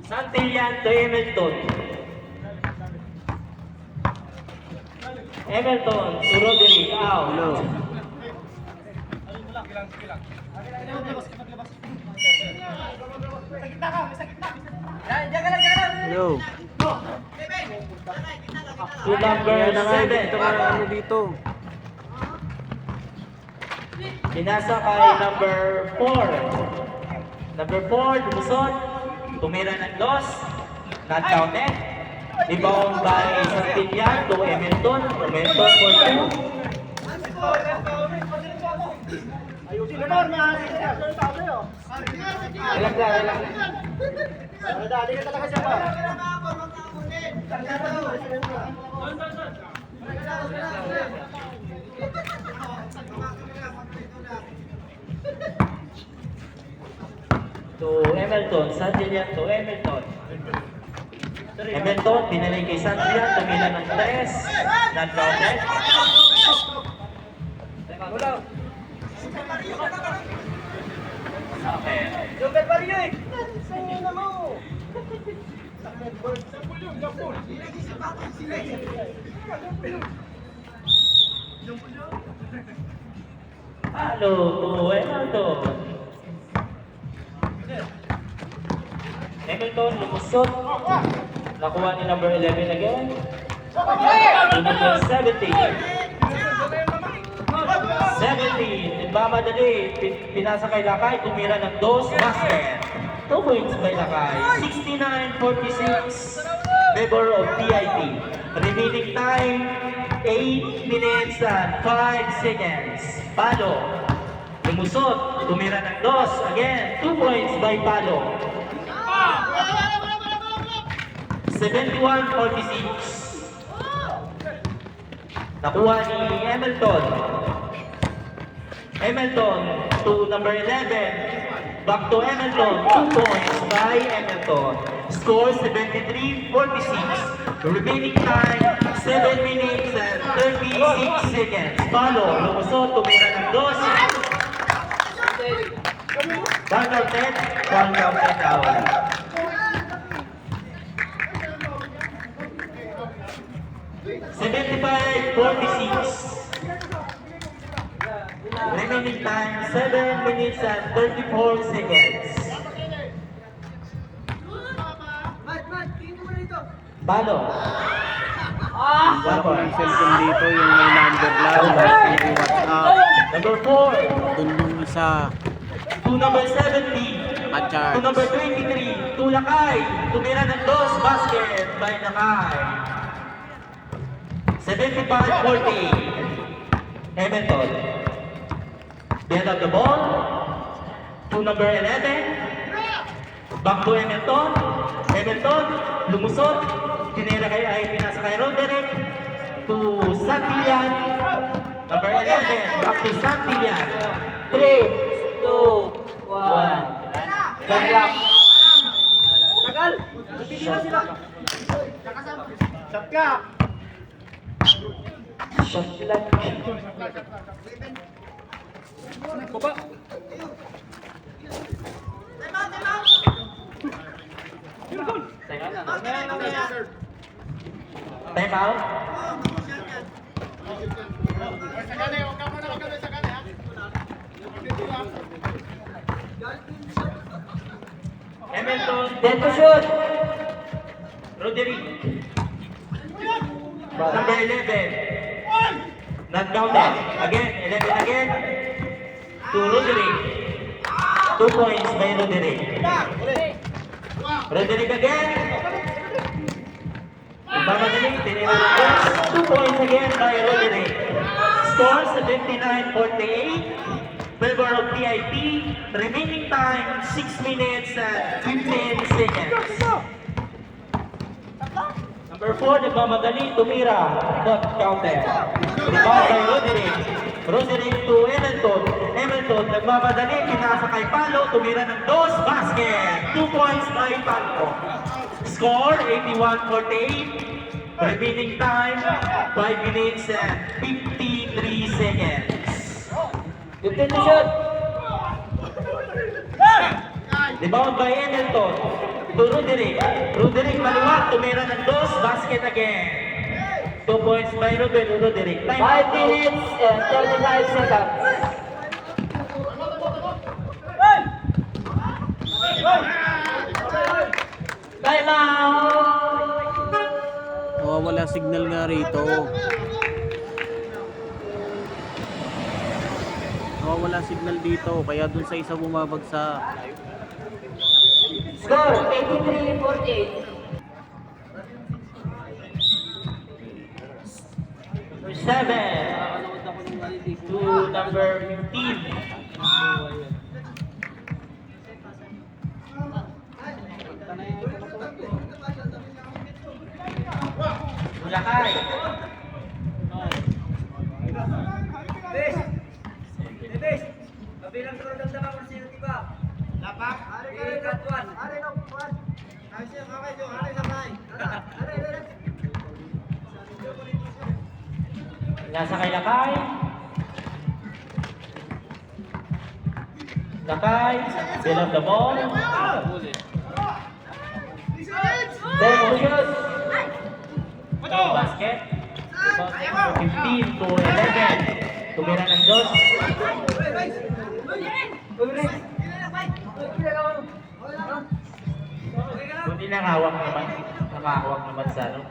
Santillan to Hamilton. Hamilton to Roderick. Out. Hello. Hello. To number Kaya na nga, 7. dito ka ano dito. Pinasa kay number 4. Number 4, lumusot. Tumira ng loss. Not counted. Rebound by Santillan to Hamilton. Hamilton for 2. Ayusin na naman, maaari ka na. Sorry, tao sa'yo. Relax lang, relax. Dali ka talaga siya ba? To Hamilton, Santillan to Hamilton. Hamilton, pinalay kay Santillan, tumila ng 3. Not counted. Okay. Joker pa rin yun eh. Sa'yo na mo. Halo to Hamilton. Hamilton, lumusot. Nakuha ni number 11 again. To number 17. 17, nagmamadali, pinasa kay Lakay, tumira ng 2, basket. 2 points by Lakay, 69-46, favor of PIT. Remaining time, 8 minutes and 5 seconds. Palo, lumusot, tumira ng 2, again, 2 points by Palo. 71-46. Nakuha ni Hamilton. Hamilton to number 11. Back to Hamilton. 2 points by Hamilton. Score 73-46. Remaining time 7 minutes and 36 seconds. Palo, lumusot, tumira ng 2. One counted. One counted out. Remaining time 7 minutes and 34 seconds. Palo. Wala ko ng cellphone dito. Yung may number lang. Yung WhatsApp. Number 4 Doon yung isa. to number 70. At To number 23 to Lakay. Tumira ng 2 basket by Lakay. 75-40. Hamilton. They have the ball. To number 11. Back to Hamilton. Hamilton. Lumusot. Tinira kay ay pinasa kay Roderick. To Santillan. Number 11. Back to Santillan. 3, 2, 1. Ganyak. Tagal. Hindi na sila. Shot ka. Shot clock. baba. Time out. Hamilton, then to shoot. Roderick. Number 11. Not counted. Again, 11 again. To Roderick. 2 points by Roderick. Roderick again. Magmamagaling, tinira ng box. 2 points again by Roderick. Scores 59-48. Favor of PIP. Remaining time 6 minutes and 15 seconds. Number 4, nagmamagaling, tumira. Not counted. Rebound by Roderick. Roderick to Emelton. Emelton, nagmamadali, pinasa kay Palo, tumira ng 2, basket. 2 points by Palo. Score, 81-48. Remaining time, 5 minutes and 53 seconds. 15 to shoot. Rebound by Emelton. To Roderick. Roderick maliwat, tumira ng 2, basket again. 2 points by Roderick. 5 minutes and 35 seconds. Time out! Wala signal nga rito. Wala signal dito, kaya dun sa isa bumabagsak. Score 83-48. Number 7 to number 15. Bulakay. Kabilang ko ng dama kung sino diba? Lapak? Ari ka rin katuan. Ari no, kuan. Ay siya, kakay siya, ari sabay. Ari. Nasa kay Lakay. Lakay, below the ball. Then shoot. Basket. 15 to 11. Tumira ng 2. Buti nakahawak naman. Nakahawak naman sa ano.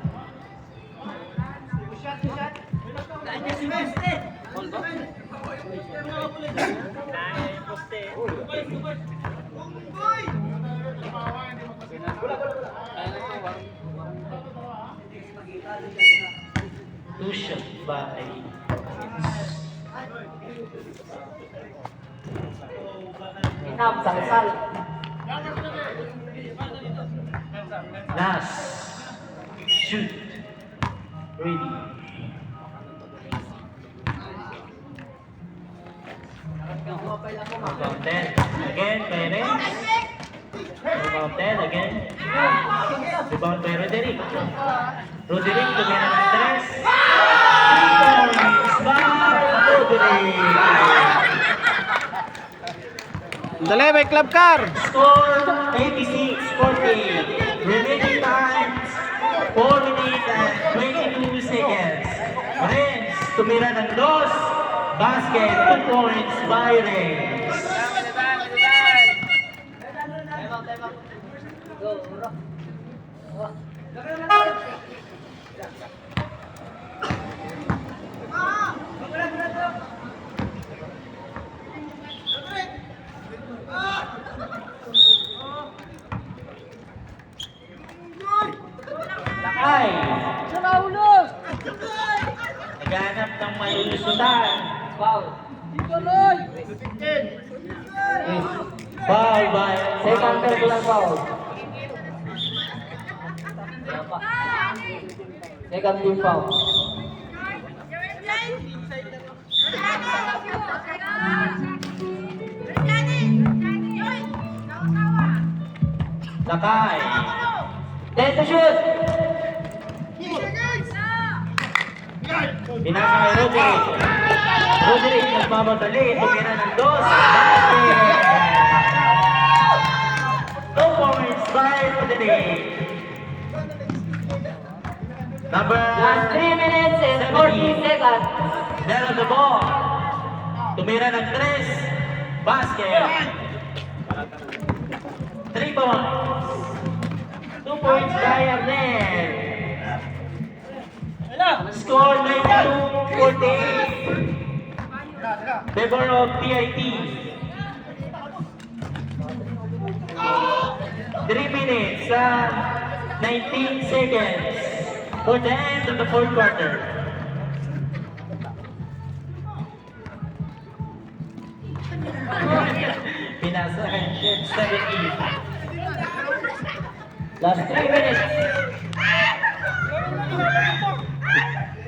Two shots by Inam, Salsal. Nas. Shoot. Ready. About 10. Again, Perez. About 10 again. Rebound by Roderick. Roderick, tumira ng 3. 3 points by Roderick. Dali, may club car! Score 86-40. Remaining times 4 minutes and 22 seconds. Renz, tumira ng 2. Basket, 2 points by Renz. Lakay. Naghanap ng malulusutan. Foul. Foul by Second regular foul. Second team foul. Lakay. 10 to shoot. Pinasa kay Roderick. Roderick nagmamadali. Tumira ng 2. Basket. 2 points by Roderick. Number Last 3 minutes and 40 seconds. There on the ball. Tumira ng 3. Basket. 3 points. 2 points by Arnel. Score 92-48. Favor of PIT. 3 minutes and 19 seconds for the end of the fourth quarter. Pinasa 17. Last 3 minutes.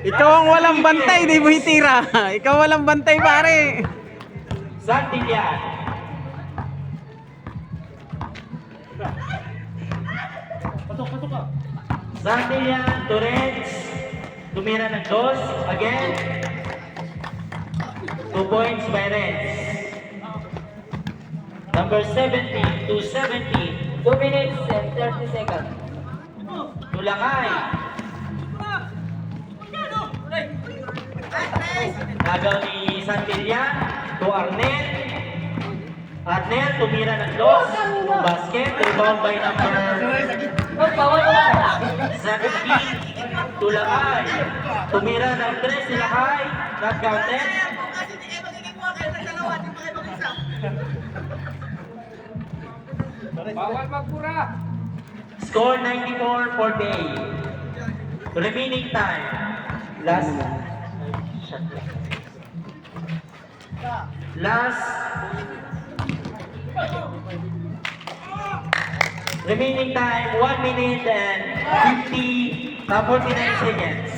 Ikaw ang walang bantay, di mo itira. Ikaw walang bantay, pare. Santillan. Santillan, Torrens, tumira ng dos. Again. 2 points by Renz. Number 17 to 17. 2 minutes and 30 seconds. Tulakay. Nagaw ni Santillan to Arnel. Arnel tumira ng dos. Basket. Rebound by number 17. Tulakay. Tumira ng 3 si Lakay. Not counted. Bawal magpura. Score 94-48. Remaining time. Last remaining time 1 minute and 49 seconds.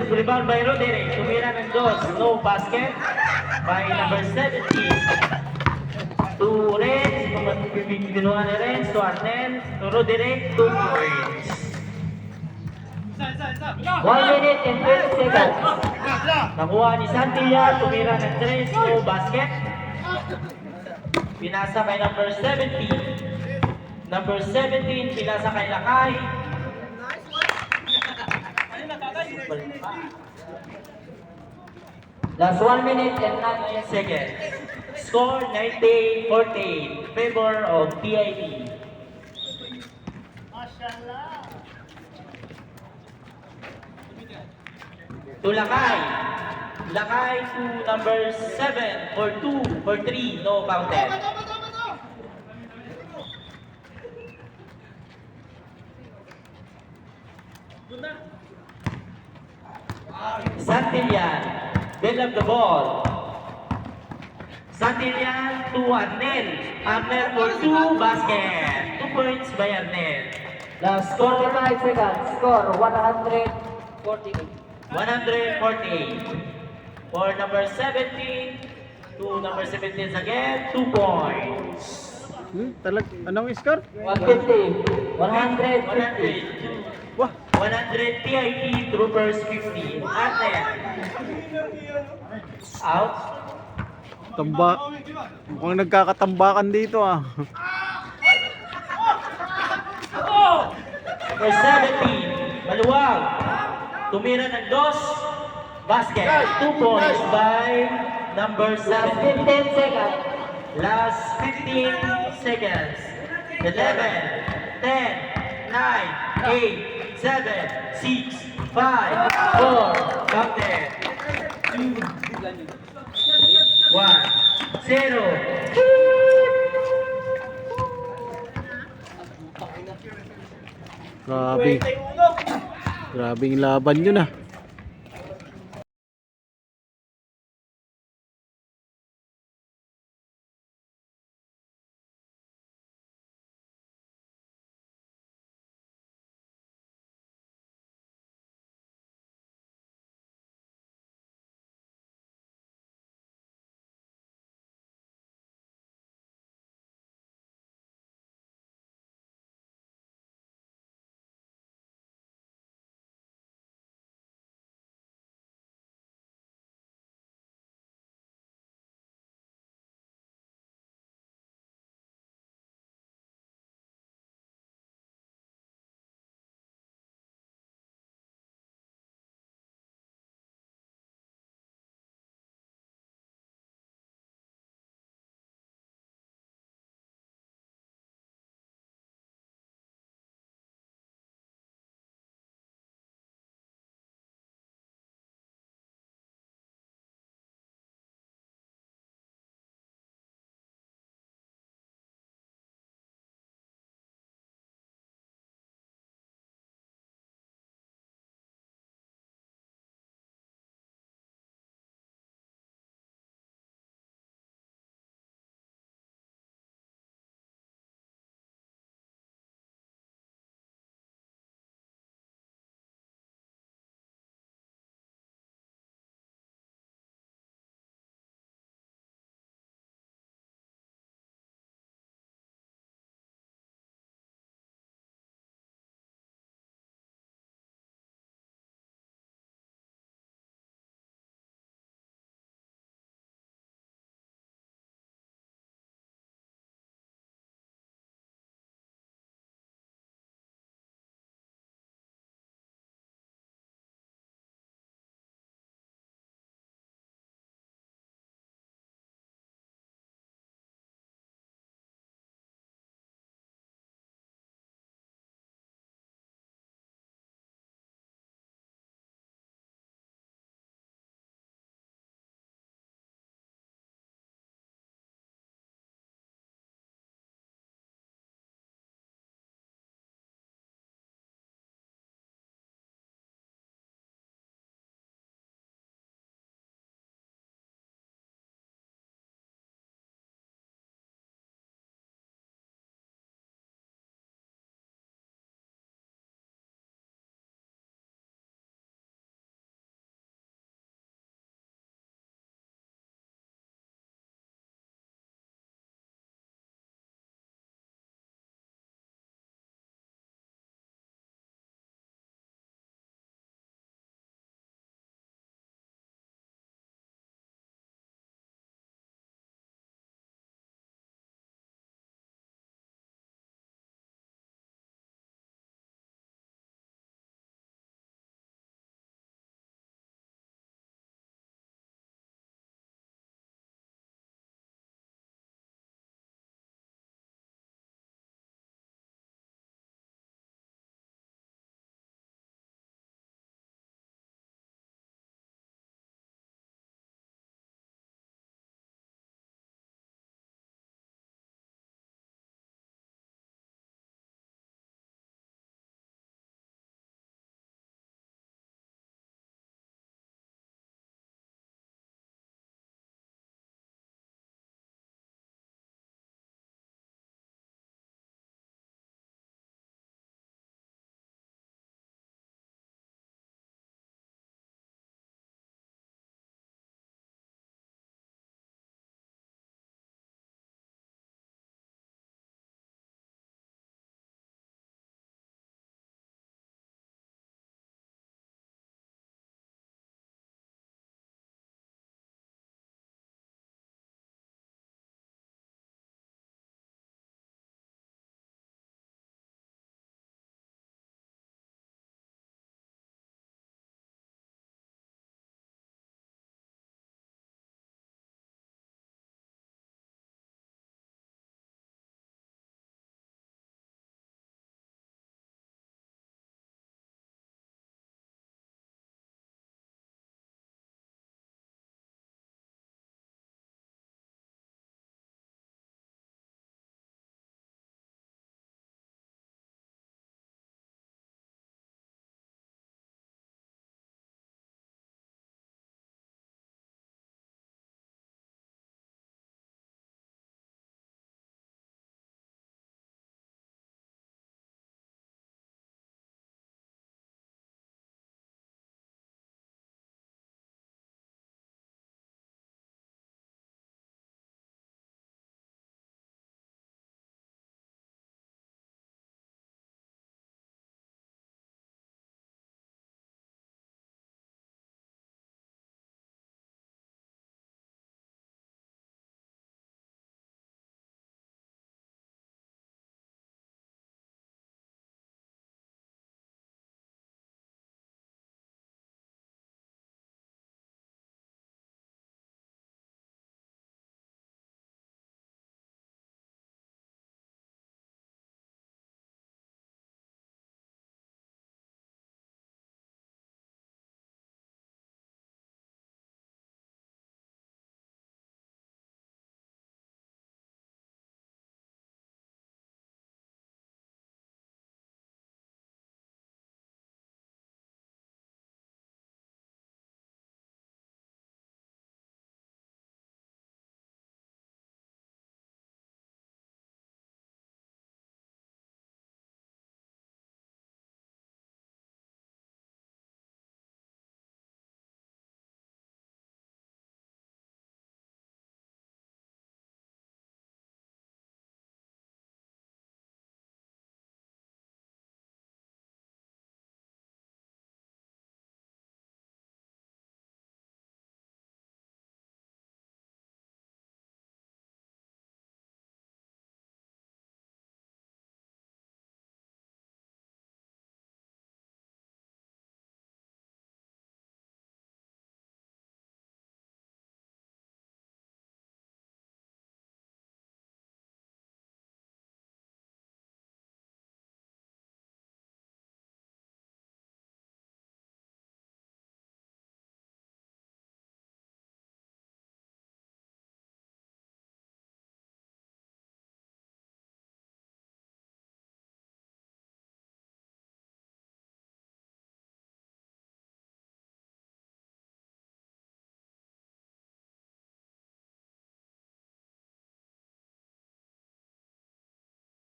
Rebound by Roderick. Tumira ng dos. No basket by number 17. To Renz. Pinuha ni Renz. To Arnel. To Roderick. 2 points. 1 minute and 20 seconds. Nakuha ni Santillan. Tumira ng 3. No basket. Pinasa kay number 17. Number 17. Pinasa kay Lakay. Last 1 minute and 9 Seconds. Score 90-48. Favor of PIP. To Lakay. Lakay to number 7 for 2 for 3. No counted. Santillan. Build up the ball. Santillan to Arnel. Arnel for 2 basket. 2 points by Arnel. Last 45 seconds. Score 148. 148. For number 17 to number 17 again, 2 points. Anong score? 150. 150. 100. Wah, 100 PIP Troopers 50. Arnel. Out. mukhang nagkakatambakan dito ah. Number 17, Maluwag. Tumira ng dos. Basket. 2 points by number 17. 15 seconds. Last 15 seconds. 11, 10, 9, 8, 7, 6, 5, 4, counted. 2, 1, 0. Grabe. Grabing laban yun ah.